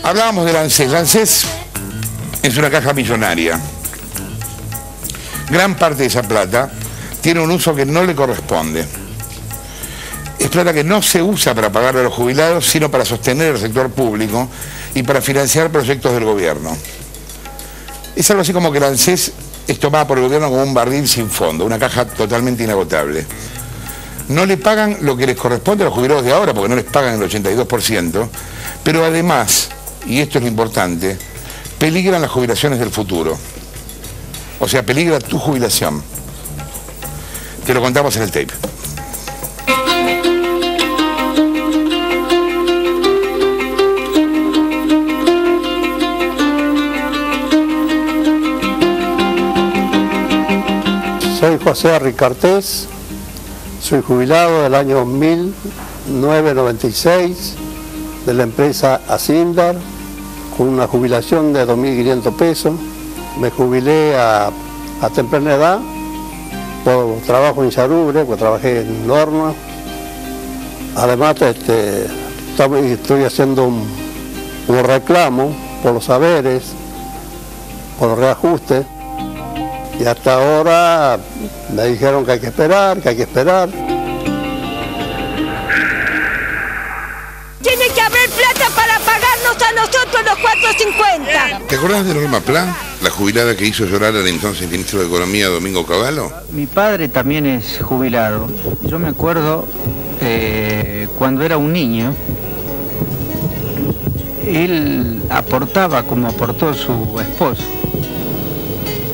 Hablábamos del ANSES. La ANSES es una caja millonaria. Gran parte de esa plata tiene un uso que no le corresponde. Es plata que no se usa para pagarle a los jubilados, sino para sostener el sector público y para financiar proyectos del gobierno. Es algo así como que la ANSES es tomada por el gobierno como un barril sin fondo, una caja totalmente inagotable. No le pagan lo que les corresponde a los jubilados de ahora, porque no les pagan el 82%, pero además, y esto es lo importante, peligran las jubilaciones del futuro. O sea, peligra tu jubilación. Te lo contamos en el tape. Soy José Ricartés, soy jubilado del año 1996 de la empresa Asindar, con una jubilación de 2.500 pesos. Me jubilé a temprana edad por trabajo insalubre, porque trabajé en Norma. Además estoy haciendo un reclamo por los saberes, por los reajustes. Y hasta ahora me dijeron que hay que esperar, Tiene que haber plata para pagarnos a nosotros los 4.50. ¿Te acordás de Norma Pla, la jubilada que hizo llorar al entonces ministro de Economía, Domingo Cavallo? Mi padre también es jubilado. Yo me acuerdo cuando era un niño, él aportaba como aportó su esposo.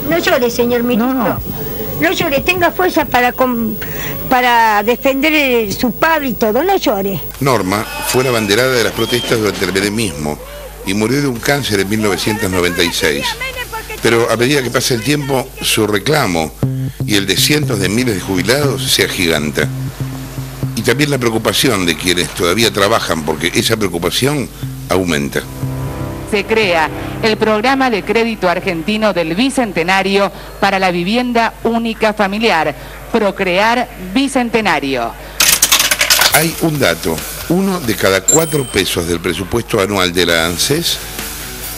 No llore, señor ministro. No llore, tenga fuerza para defender su padre y todo, no llore. Norma fue la abanderada de las protestas durante el menemismo y murió de un cáncer en 1996. Pero a medida que pasa el tiempo, su reclamo y el de cientos de miles de jubilados se agiganta. Y también la preocupación de quienes todavía trabajan, porque esa preocupación aumenta. Se crea el programa de crédito argentino del Bicentenario para la vivienda única familiar, Procrear Bicentenario. Hay un dato: 1 de cada 4 pesos del presupuesto anual de la ANSES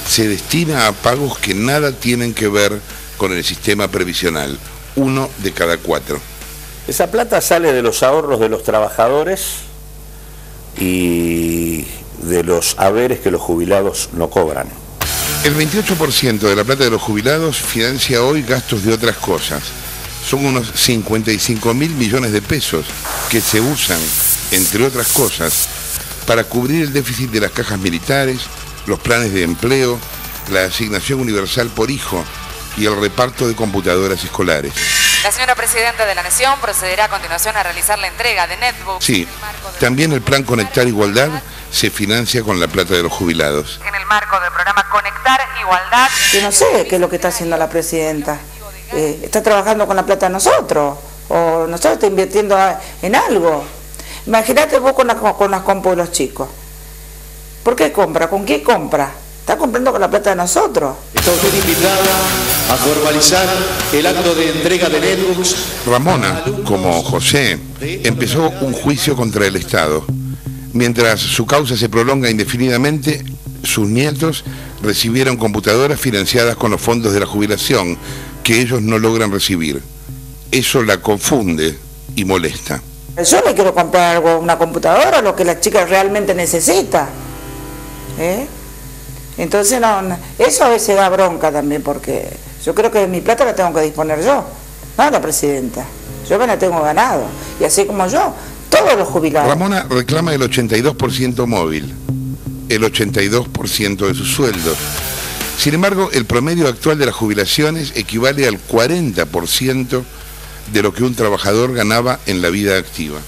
se destina a pagos que nada tienen que ver con el sistema previsional. 1 de cada 4. Esa plata sale de los ahorros de los trabajadores y de los haberes que los jubilados no cobran. El 28% de la plata de los jubilados financia hoy gastos de otras cosas. Son unos 55.000 millones de pesos que se usan, entre otras cosas, para cubrir el déficit de las cajas militares, los planes de empleo, la asignación universal por hijo y el reparto de computadoras escolares. La señora Presidenta de la Nación procederá a continuación a realizar la entrega de netbooks. Sí, también el plan Conectar Igualdad se financia con la plata de los jubilados. En el marco del programa Conectar Igualdad. Yo no sé qué es lo que está haciendo la Presidenta. Está trabajando con la plata de nosotros, o nosotros está invirtiendo en algo. Imagínate vos con las compras de los chicos. ¿Por qué compra? ¿Con qué compra? Está comprando con la plata de nosotros. Está usted invitada a formalizar el acto de entrega de netbooks. Ramona, como José, empezó un juicio contra el Estado. Mientras su causa se prolonga indefinidamente, sus nietos recibieron computadoras financiadas con los fondos de la jubilación que ellos no logran recibir. Eso la confunde y molesta. Yo le quiero comprar algo, una computadora, lo que la chica realmente necesita. Entonces eso a veces da bronca también, porque yo creo que mi plata la tengo que disponer yo, no la Presidenta. Yo me la tengo ganado, y así como yo, todos los jubilados. Ramona reclama el 82% móvil, el 82% de su sueldo. Sin embargo, el promedio actual de las jubilaciones equivale al 40% de lo que un trabajador ganaba en la vida activa.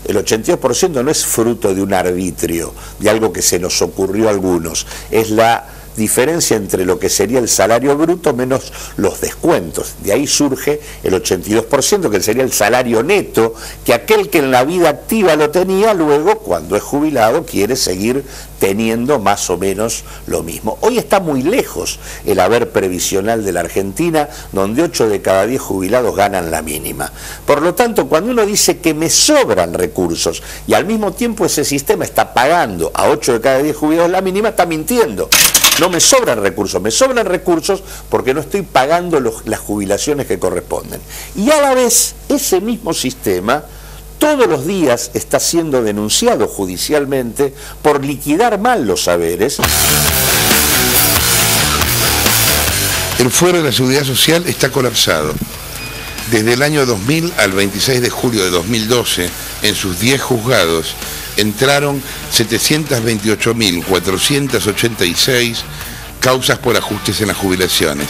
El 82% no es fruto de un arbitrio, de algo que se nos ocurrió a algunos, es la diferencia entre lo que sería el salario bruto menos los descuentos. De ahí surge el 82%, que sería el salario neto, que aquel que en la vida activa lo tenía, luego cuando es jubilado quiere seguir teniendo más o menos lo mismo. Hoy está muy lejos el haber previsional de la Argentina, donde 8 de cada 10 jubilados ganan la mínima. Por lo tanto, cuando uno dice que me sobran recursos y al mismo tiempo ese sistema está pagando a 8 de cada 10 jubilados la mínima, está mintiendo. No me sobran recursos porque no estoy pagando las jubilaciones que corresponden. Y a la vez, ese mismo sistema todos los días está siendo denunciado judicialmente por liquidar mal los saberes. El Fuero de la Seguridad Social está colapsado. Desde el año 2000 al 26 de julio de 2012, en sus 10 juzgados, entraron 728.486 causas por ajustes en las jubilaciones.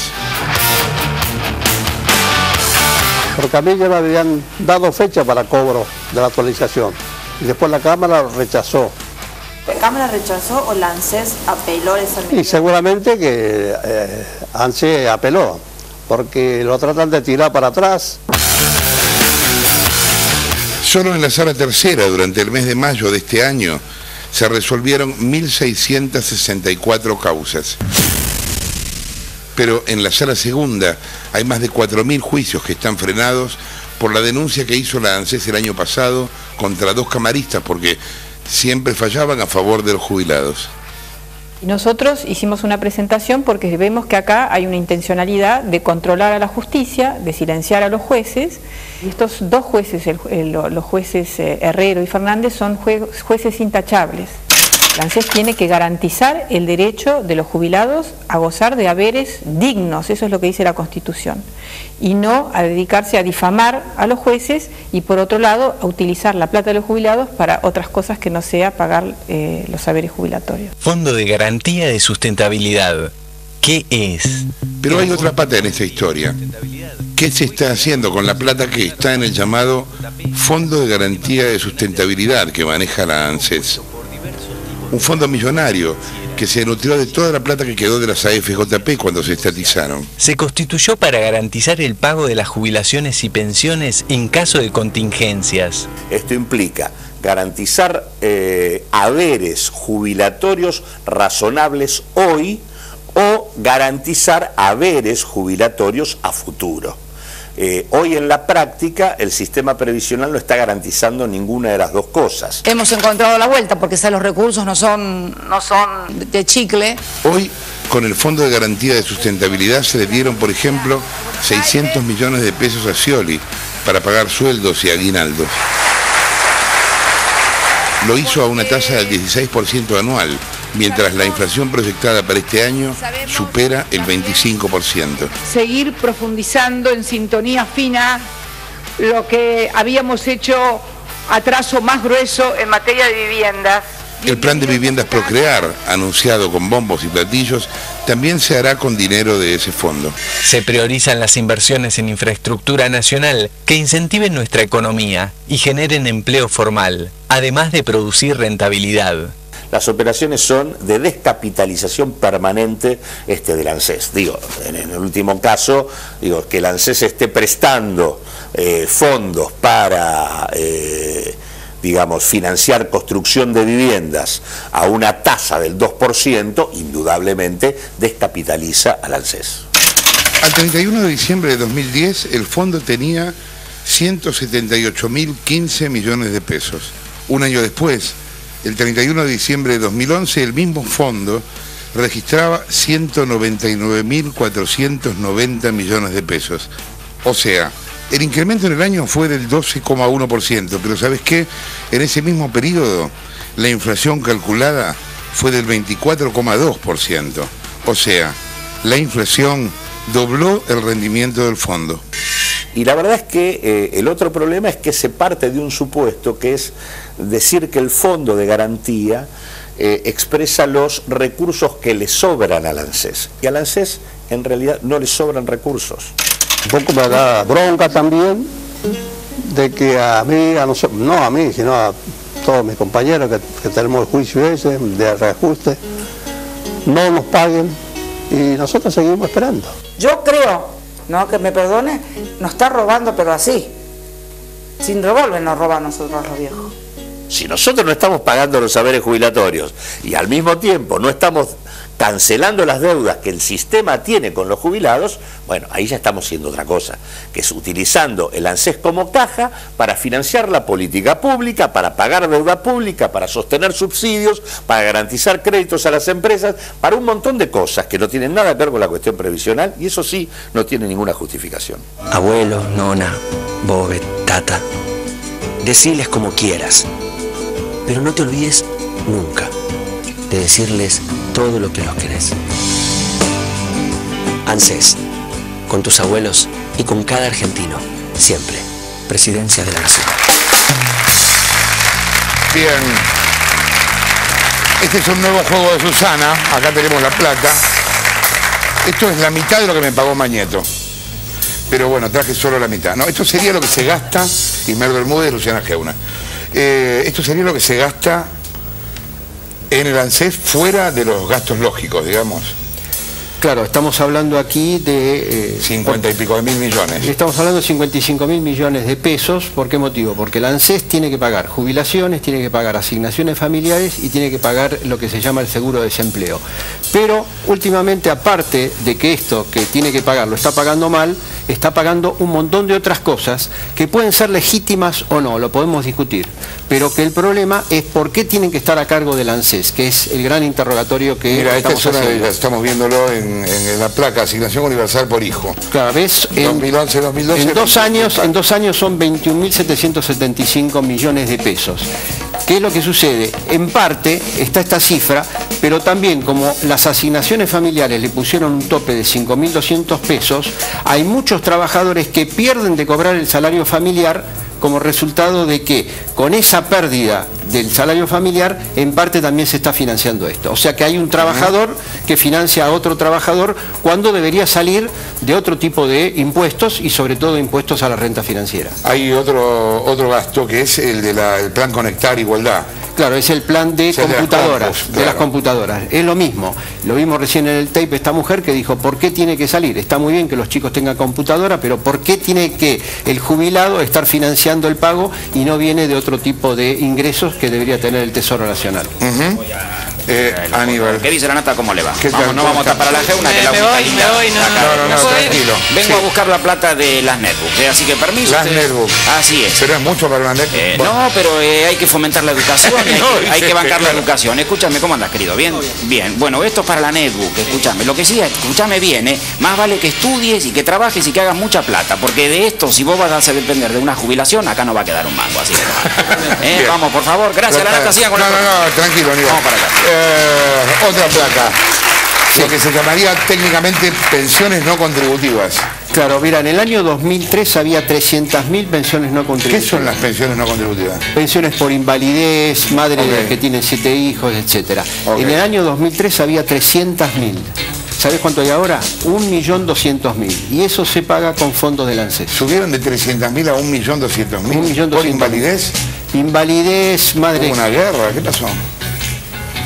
Porque a mí ya me habían dado fecha para cobro de la actualización y después la Cámara lo rechazó. ¿La Cámara rechazó o la ANSES apeló esa medida? Y seguramente que ANSES apeló, porque lo tratan de tirar para atrás. Solo en la Sala Tercera, durante el mes de mayo de este año, se resolvieron 1.664 causas. Pero en la Sala Segunda hay más de 4.000 juicios que están frenados por la denuncia que hizo la ANSES el año pasado contra 2 camaristas, porque siempre fallaban a favor de los jubilados. Nosotros hicimos una presentación porque vemos que acá hay una intencionalidad de controlar a la justicia, de silenciar a los jueces, y estos 2 jueces, los jueces Herrero y Fernández, son jueces intachables. La ANSES tiene que garantizar el derecho de los jubilados a gozar de haberes dignos, eso es lo que dice la Constitución, y no a dedicarse a difamar a los jueces y por otro lado a utilizar la plata de los jubilados para otras cosas que no sea pagar los haberes jubilatorios. Fondo de Garantía de Sustentabilidad, ¿qué es? Pero hay otra pata en esta historia. ¿Qué se está haciendo con la plata que está en el llamado Fondo de Garantía de Sustentabilidad que maneja la ANSES? Un fondo millonario que se nutrió de toda la plata que quedó de las AFJP cuando se estatizaron. Se constituyó para garantizar el pago de las jubilaciones y pensiones en caso de contingencias. Esto implica garantizar haberes jubilatorios razonables hoy o garantizar haberes jubilatorios a futuro. Hoy en la práctica el sistema previsional no está garantizando ninguna de las dos cosas. Hemos encontrado la vuelta porque los recursos no son de chicle. Hoy, con el Fondo de Garantía de Sustentabilidad se le dieron, por ejemplo, 600 millones de pesos a Scioli para pagar sueldos y aguinaldos. Lo hizo a una tasa del 16% anual, mientras la inflación proyectada para este año supera el 25%. Seguir profundizando en sintonía fina lo que habíamos hecho a trazo más grueso en materia de viviendas. El plan de viviendas Procrear, anunciado con bombos y platillos, también se hará con dinero de ese fondo. Se priorizan las inversiones en infraestructura nacional que incentiven nuestra economía y generen empleo formal, además de producir rentabilidad. Las operaciones son de descapitalización permanente de la ANSES. En el último caso, que la ANSES esté prestando fondos para financiar construcción de viviendas a una tasa del 2%, indudablemente descapitaliza al ANSES. Al 31 de diciembre de 2010, el fondo tenía 178.015 millones de pesos. Un año después, el 31 de diciembre de 2011, el mismo fondo registraba 199.490 millones de pesos. O sea, el incremento en el año fue del 12,1%, pero ¿sabes qué? En ese mismo periodo, la inflación calculada fue del 24,2%. O sea, la inflación dobló el rendimiento del fondo. Y la verdad es que el otro problema es que se parte de un supuesto que es decir que el fondo de garantía expresa los recursos que le sobran al ANSES. Y al ANSES en realidad no le sobran recursos. Un poco me da bronca también de que no a mí, sino a todos mis compañeros que tenemos el juicio ese de reajuste, no nos paguen y nosotros seguimos esperando. Yo creo, no que me perdone, nos está robando, pero así. Sin revólver nos roba a nosotros los viejos. Si nosotros no estamos pagando los saberes jubilatorios y al mismo tiempo no estamos cancelando las deudas que el sistema tiene con los jubilados, bueno, ahí ya estamos haciendo otra cosa, que es utilizando el ANSES como caja para financiar la política pública, para pagar deuda pública, para sostener subsidios, para garantizar créditos a las empresas, para un montón de cosas que no tienen nada que ver con la cuestión previsional, y eso sí no tiene ninguna justificación. Abuelo, nona, bobe, tata, deciles como quieras, pero no te olvides nunca de decirles todo lo que los querés. ANSES, con tus abuelos y con cada argentino, siempre. Presidencia de la Nación. Bien. Este es un nuevo juego de Susana. Acá tenemos la plata. Esto es la mitad de lo que me pagó Mañeto. Pero bueno, traje solo la mitad. No, esto sería lo que se gasta, Ismer Bermúdez y Luciana Geuna. Esto sería lo que se gasta en el ANSES fuera de los gastos lógicos, digamos. Claro, estamos hablando aquí de... 50 y pico de mil millones. Estamos hablando de 55.000 millones de pesos. ¿Por qué motivo? Porque el ANSES tiene que pagar jubilaciones, tiene que pagar asignaciones familiares y tiene que pagar lo que se llama el seguro de desempleo. Pero últimamente, aparte de que esto que tiene que pagar lo está pagando mal, está pagando un montón de otras cosas que pueden ser legítimas o no, lo podemos discutir. Pero que el problema es por qué tienen que estar a cargo del ANSES, que es el gran interrogatorio que mira, estamos haciendo. Estamos viéndolo en la placa, asignación universal por hijo. Claro, ¿ves? 2011-2012. En dos años son 21.775 millones de pesos. ¿Qué es lo que sucede? En parte está esta cifra, pero también como las asignaciones familiares le pusieron un tope de 5.200 pesos, hay muchos trabajadores que pierden de cobrar el salario familiar como resultado de que con esa pérdida del salario familiar en parte también se está financiando esto. O sea que hay un trabajador que financia a otro trabajador cuando debería salir de otro tipo de impuestos y sobre todo impuestos a la renta financiera. Hay otro gasto que es el del plan Conectar Igualdad. Claro, es el plan de computadoras, de las computadoras. Es lo mismo. Lo vimos recién en el tape esta mujer que dijo, ¿por qué tiene que salir? Está muy bien que los chicos tengan computadora, pero ¿por qué tiene que el jubilado estar financiando el pago y no viene de otro tipo de ingresos que debería tener el Tesoro Nacional? Aníbal. ¿Qué dice la nata? ¿Cómo le va? Vamos, no vamos a tapar a la Geuna, que la me voy, no, tranquilo. Vengo a buscar la plata de las netbooks, así que permiso. Las netbooks. Así es. ¿Pero es mucho para una netbook? No, pero hay que fomentar la educación, hay que bancar la educación. Escúchame, ¿cómo andas, querido? ¿Bien? Bien. Bueno, esto es para la netbook, escúchame. Lo que sí, escúchame bien, más vale que estudies y que trabajes y que hagas mucha plata, porque de esto, si vos vas a depender de una jubilación, acá no va a quedar un mango, así que vamos, por favor. Gracias, la nata, sigan con la... No, tranquilo, Aníbal. Vamos para acá. Otra placa, lo que se llamaría técnicamente pensiones no contributivas. Claro, mira, en el año 2003 había 300.000 pensiones no contributivas. ¿Qué son las pensiones no contributivas? Pensiones por invalidez, madres que tienen 7 hijos, etc. En el año 2003 había 300.000. ¿Sabés cuánto hay ahora? 1.200.000. Y eso se paga con fondos del ANSES. ¿Subieron de 300.000 a 1.200.000? 1.200.000. ¿Por invalidez? Invalidez, madre... ¿Hubo una guerra? ¿Qué pasó?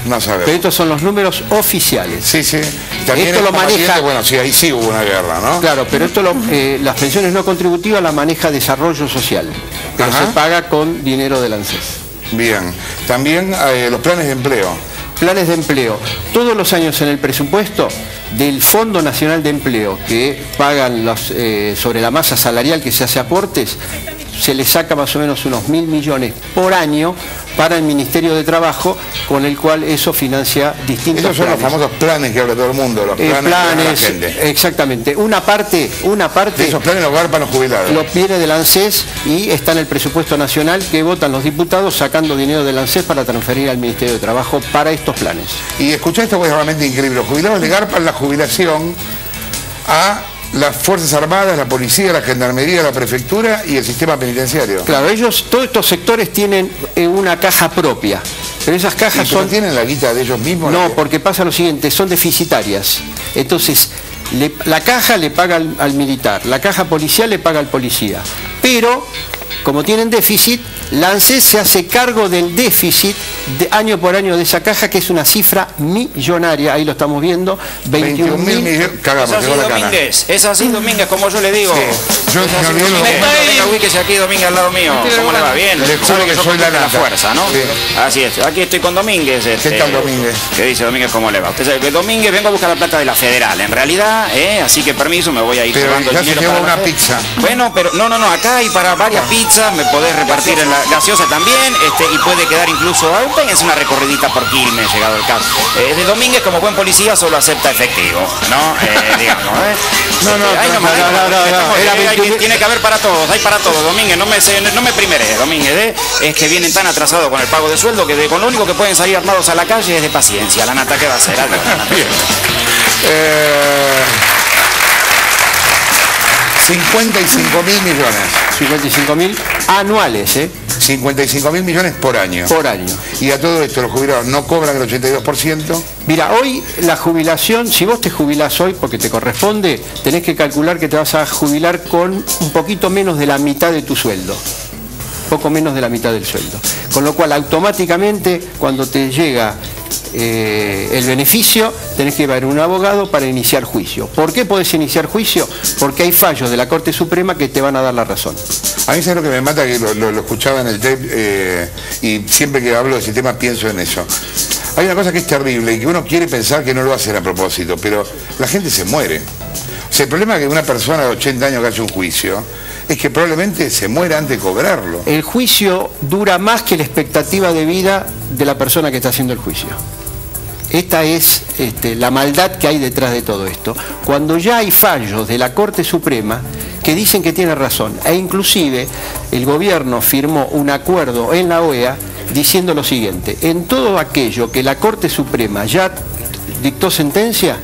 No sabemos. Pero estos son los números oficiales. Sí. También esto lo maneja... Bueno, sí, ahí sí hubo una guerra, ¿no? Claro, pero esto las pensiones no contributivas las maneja Desarrollo Social, pero se paga con dinero del ANSES. Bien. También los planes de empleo. Planes de empleo. Todos los años en el presupuesto del Fondo Nacional de Empleo, que pagan sobre la masa salarial que se hace aportes, se le saca más o menos unos 1.000 millones por año para el Ministerio de Trabajo, con el cual eso financia distintos planes. Esos son los famosos planes que habla todo el mundo, los planes de la gente. Exactamente. Una parte de esos planes los garpan los jubilados. Lo viene del ANSES y está en el presupuesto nacional que votan los diputados sacando dinero del ANSES para transferir al Ministerio de Trabajo para estos planes. Y escuchá esto, que es realmente increíble. Los jubilados le garpan la jubilación a las Fuerzas Armadas, la Policía, la Gendarmería, la Prefectura y el sistema penitenciario. Claro, todos estos sectores tienen una caja propia, pero esas cajas ¿no tienen la guita de ellos mismos? No, porque pasa lo siguiente, son deficitarias. Entonces, la caja le paga al militar, la caja policial le paga al policía. pero como tienen déficit, la ANSES se hace cargo del déficit año por año de esa caja, que es una cifra millonaria. Ahí lo estamos viendo, 21.000 millones. Es así, Domínguez, es así, Domínguez, como yo le digo. Sí. Yo venga, ubíquese aquí, Domínguez, al lado mío. ¿Cómo le va? Bien. Le juro que soy la fuerza, ¿no? Sí. Así es. Aquí estoy con Domínguez. ¿Qué tal, Domínguez? ¿Qué dice Domínguez? ¿Cómo le va? Usted sabe que Domínguez vengo a buscar la plata de la Federal, en realidad, así que permiso, me voy a ir llevando el dinero para una pizza. Bueno, pero no, acá hay para varias pizzas, me podés repartir en la gaseosa también, y puede quedar incluso, péguense una recorridita por Quilmes, llegado el caso. De Domínguez, como buen policía, solo acepta efectivo, ¿no? Digamos, tiene que haber para todos, hay para todos, Domínguez, no me primeré, Domínguez, es que vienen tan atrasados con el pago de sueldo que con lo único que pueden salir armados a la calle es de paciencia. La nata, ¿qué va a hacer? 55.000 millones. 55.000 anuales, 55.000 millones por año. Por año. Y a todo esto los jubilados no cobran el 82%. Mira, hoy la jubilación, si vos te jubilás hoy porque te corresponde, tenés que calcular que te vas a jubilar con un poquito menos de la mitad de tu sueldo. Poco menos de la mitad del sueldo. Con lo cual, automáticamente, cuando te llega el beneficio, tenés que llevar un abogado para iniciar juicio. ¿Por qué podés iniciar juicio? Porque hay fallos de la Corte Suprema que te van a dar la razón. A mí es lo que me mata, que lo escuchaba en el tape, y siempre que hablo de ese tema pienso en eso. Hay una cosa que es terrible y que uno quiere pensar que no lo hacen a propósito, pero la gente se muere. O sea, el problema es que una persona de 80 años que hace un juicio es que probablemente se muera antes de cobrarlo. El juicio dura más que la expectativa de vida de la persona que está haciendo el juicio. Esta es la maldad que hay detrás de todo esto. Cuando ya hay fallos de la Corte Suprema que dicen que tiene razón, e inclusive el gobierno firmó un acuerdo en la OEA diciendo lo siguiente: en todo aquello que la Corte Suprema ya dictó sentencia,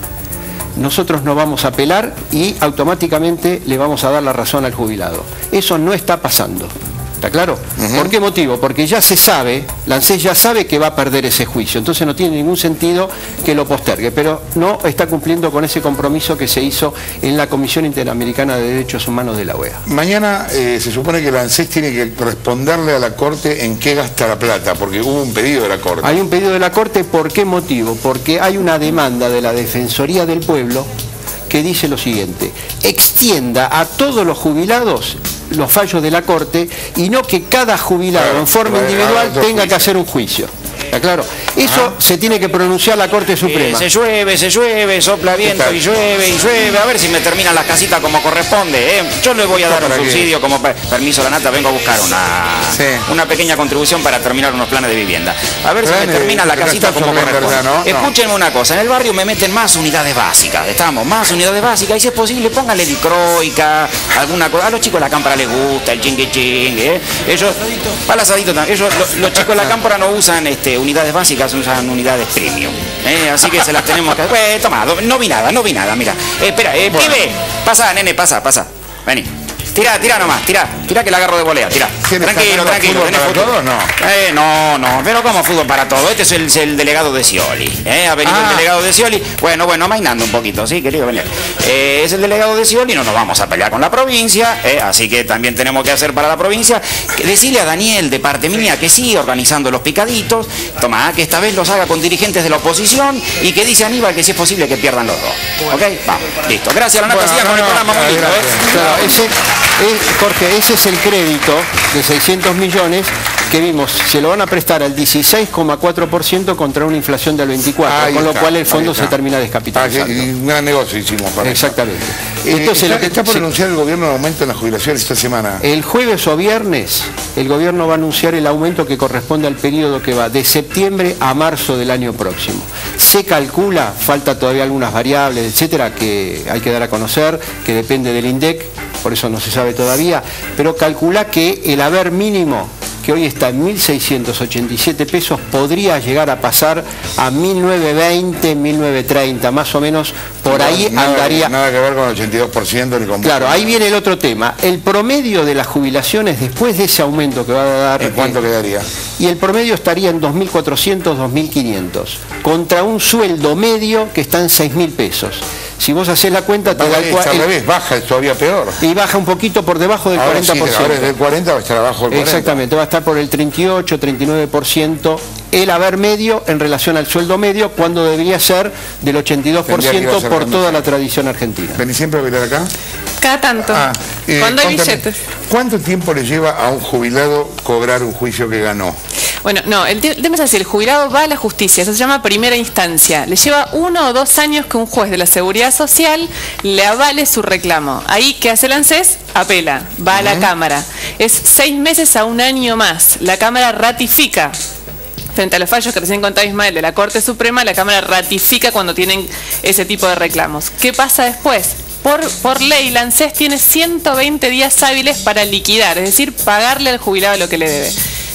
nosotros no vamos a apelar y automáticamente le vamos a dar la razón al jubilado. Eso no está pasando. ¿Está claro? ¿Por qué motivo? Porque ya se sabe, la ANSES ya sabe que va a perder ese juicio, entonces no tiene ningún sentido que lo postergue, pero no está cumpliendo con ese compromiso que se hizo en la Comisión Interamericana de Derechos Humanos de la OEA. Mañana se supone que la ANSES tiene que responderle a la Corte en qué gasta la plata, porque hubo un pedido de la Corte. Hay un pedido de la Corte, ¿por qué motivo? Porque hay una demanda de la Defensoría del Pueblo que dice lo siguiente: extienda a todos los jubilados los fallos de la Corte y no que cada jubilado en forma individual tenga que hacer un juicio. ¿Está claro? Eso se tiene que pronunciar la Corte Suprema. Se llueve, sopla viento y llueve. A ver si me terminan las casitas como corresponde. Yo le voy a dar un subsidio como permiso, la nata, vengo a buscar una pequeña contribución para terminar unos planes de vivienda. A ver si me terminan la casita como corresponde. ¿No? Escúchenme una cosa, en el barrio me meten más unidades básicas, más unidades básicas, y si es posible póngale dicroica, alguna cosa. A los chicos de la cámpora les gusta el chingui chingui, ellos, para el asadito también, los chicos de la cámpora no usan unidades básicas, usan unidades premium, así que se las tenemos que... toma, no vi nada, mira. Espera, pibe, pasa, nene, pasa, vení. Tira nomás, tira que la agarro de volea, tira. Tranquilo, ¿tenés fútbol? No, pero ¿cómo fútbol para todo? Este es el delegado de Scioli, ha venido el delegado de Scioli, bueno, amainando un poquito, sí, querido, venir. Es el delegado de Scioli, no nos vamos a pelear con la provincia, así que también tenemos que hacer para la provincia. Decirle a Daniel, de parte mía, que siga organizando los picaditos, toma, que esta vez los haga con dirigentes de la oposición, y que dice Aníbal que si es posible que pierdan los dos. ¿Ok? Vamos, listo. Gracias, la nata, siga con el programa, muy lindo, Jorge, ese es el crédito de 600 millones que vimos, se lo van a prestar al 16,4% contra una inflación del 24%, con lo cual el fondo se termina descapitalizando. Un gran negocio hicimos para exactamente. Entonces, ¿está por anunciar el gobierno el aumento en las jubilaciones esta semana? El jueves o viernes el gobierno va a anunciar el aumento que corresponde al periodo que va de septiembre a marzo del año próximo. Se calcula, falta todavía algunas variables, etcétera, que hay que dar a conocer, que depende del INDEC, por eso no se sabe todavía, pero calcula que el haber mínimo, que hoy está en 1.687 pesos, podría llegar a pasar a 1.920, 1.930, más o menos por ahí andaría. Nada que ver con el 82% ni con... Claro, ahí viene el otro tema. El promedio de las jubilaciones después de ese aumento que va a dar... ¿En cuánto quedaría? Y el promedio estaría en 2.400, 2.500, contra un sueldo medio que está en 6.000 pesos. Si vos haces la cuenta, te da al revés, baja, es todavía peor. Y baja un poquito por debajo del 40%. Sí, ahora es del 40, va a estar abajo del 40. Exactamente, va a estar por el 38, 39% el haber medio en relación al sueldo medio, cuando debería ser del 82% por toda la tradición argentina. ¿Venís siempre a bailar acá? Cada tanto. Cuando hay billetes. ¿Cuánto tiempo le lleva a un jubilado cobrar un juicio que ganó? Bueno, no, el tema es así, el jubilado va a la justicia, eso se llama primera instancia. Le lleva 1 o 2 años que un juez de la Seguridad Social le avale su reclamo. Ahí, ¿qué hace el ANSES? Apela, va a la Cámara. Es 6 meses a 1 año más. La Cámara ratifica. Frente a los fallos que recién contaba Ismael de la Corte Suprema, la Cámara ratifica cuando tienen ese tipo de reclamos. ¿Qué pasa después? Por ley, la ANSES tiene 120 días hábiles para liquidar, es decir, pagarle al jubilado lo que le debe.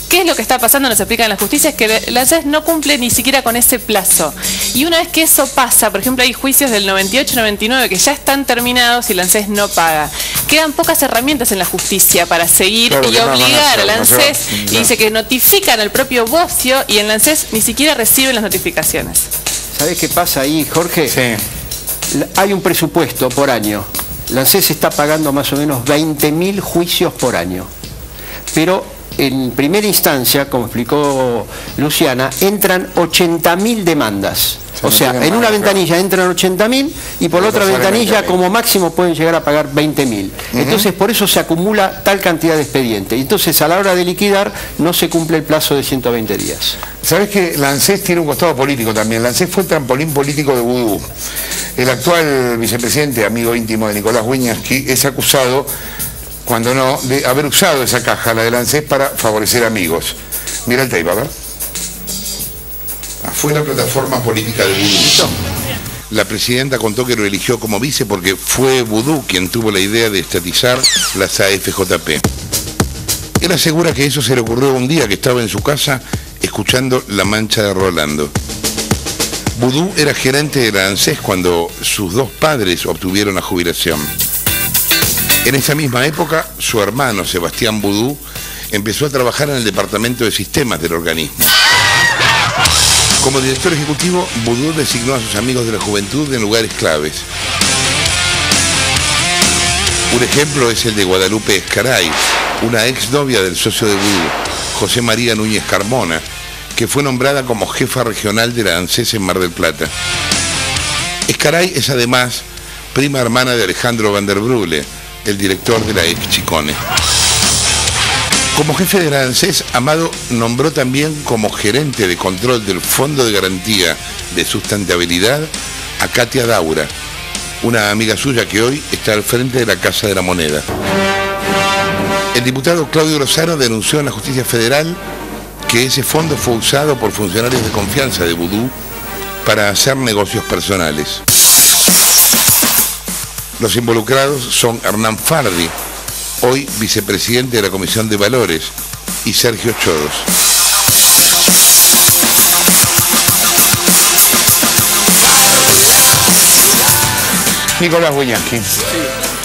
¿Qué es lo que está pasando? Nos explica en la justicia, es que la ANSES no cumple ni siquiera con ese plazo. Y una vez que eso pasa, por ejemplo, hay juicios del 98-99 que ya están terminados y la ANSES no paga. Quedan pocas herramientas en la justicia para seguir y obligar a la ANSES, y dice que notifican al propio Bocio y en la ANSES ni siquiera reciben las notificaciones. ¿Sabés qué pasa ahí, Jorge? Sí. Hay un presupuesto por año. La ANSES está pagando más o menos 20.000 juicios por año. Pero en primera instancia, como explicó Luciana, entran 80.000 demandas. O sea, en una ventanilla entran 80.000 y por la otra ventanilla como máximo pueden llegar a pagar 20.000. Entonces por eso se acumula tal cantidad de expedientes. Entonces a la hora de liquidar no se cumple el plazo de 120 días. ¿Sabés que la ANSES tiene un costado político también? La ANSES fue el trampolín político de Vudú. El actual vicepresidente, amigo íntimo de Nicolás Wiñaski, es acusado, cuando no, de haber usado esa caja, la de la ANSES, para favorecer amigos. Mira el tape, a ver. Fue la plataforma política de Vudú. La presidenta contó que lo eligió como vice porque fue Vudú quien tuvo la idea de estatizar las AFJP. Él asegura que eso se le ocurrió un día que estaba en su casa escuchando La Mancha de Rolando. Vudú era gerente de la ANSES cuando sus 2 padres obtuvieron la jubilación. En esa misma época, su hermano, Sebastián Vudú, empezó a trabajar en el departamento de sistemas del organismo. Como director ejecutivo, Vudú designó a sus amigos de la juventud en lugares claves. Un ejemplo es el de Guadalupe Escaray, una exnovia del socio de Vudú, José María Núñez Carmona, que fue nombrada como jefa regional de la ANSES en Mar del Plata. Escaray es además prima hermana de Alejandro Van der Brule, el director de la ex Chicone. Como jefe de la ANSES, Amado nombró también como gerente de control del Fondo de Garantía de Sustentabilidad a Katia Daura, una amiga suya que hoy está al frente de la Casa de la Moneda. El diputado Claudio Lozano denunció en la Justicia Federal que ese fondo fue usado por funcionarios de confianza de Vudú para hacer negocios personales. Los involucrados son Hernán Fardi, hoy vicepresidente de la Comisión de Valores, y Sergio Chodos. Nicolás Wiñaski.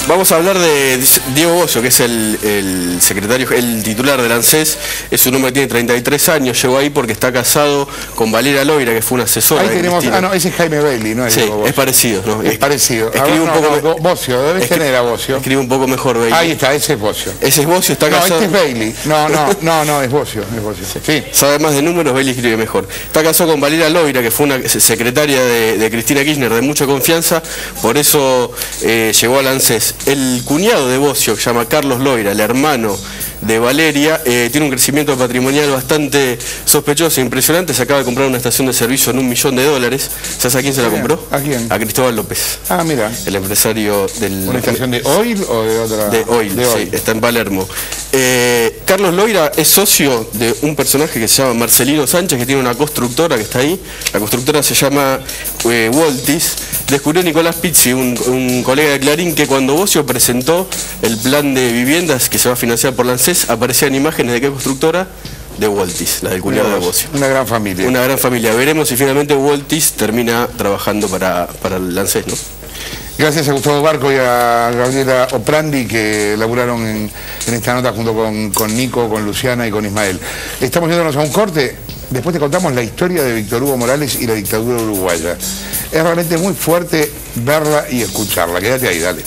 Vamos a hablar de Diego Bocio, que es el secretario, el titular del ANSES. Es un hombre que tiene 33 años, llegó ahí porque está casado con Valeria Loira, que fue una asesora. Ahí tenemos, no, ese es Jaime Bailey, no es sí, Diego Bocio. Es parecido, ¿no? Es parecido. Escribe un poco Bocio, debes tener a Bocio. Escribe un poco mejor Bailey. Ahí está, ese es Bocio. Ese es Bocio, está casado. No, este es Bailey. No, es Bocio, es Bocio. Sí. Sabe más de números, Bailey escribe mejor. Está casado con Valeria Loira, que fue una secretaria de Cristina Kirchner de mucha confianza, por eso llegó al ANSES. El cuñado de Bocio, que se llama Carlos Loira, el hermano de Valeria, tiene un crecimiento patrimonial bastante sospechoso e impresionante. Se acaba de comprar una estación de servicio en $1 millón. ¿Sabes a quién se la compró? ¿A quién? A Cristóbal López. Ah, mira. El empresario del... ¿Una estación de Oil o de otra? De Oil, sí, está en Palermo. Carlos Loira es socio de un personaje que se llama Marcelino Sánchez, que tiene una constructora que está ahí. La constructora se llama Woltis. Descubrió Nicolás Pizzi, un colega de Clarín, que cuando Bocio presentó el plan de viviendas que se va a financiar por la ANSES, aparecían imágenes de qué constructora, de Woltis, la del cuñado de Bocio. Una gran familia. Una gran familia. Veremos si finalmente Woltis termina trabajando para el ANSES, ¿no? Gracias a Gustavo Barco y a Gabriela Oprandi, que laburaron en esta nota junto con Nico, con Luciana y con Ismael. Estamos yéndonos a un corte. Después te contamos la historia de Víctor Hugo Morales y la dictadura uruguaya. Es realmente muy fuerte verla y escucharla. Quédate ahí, dale.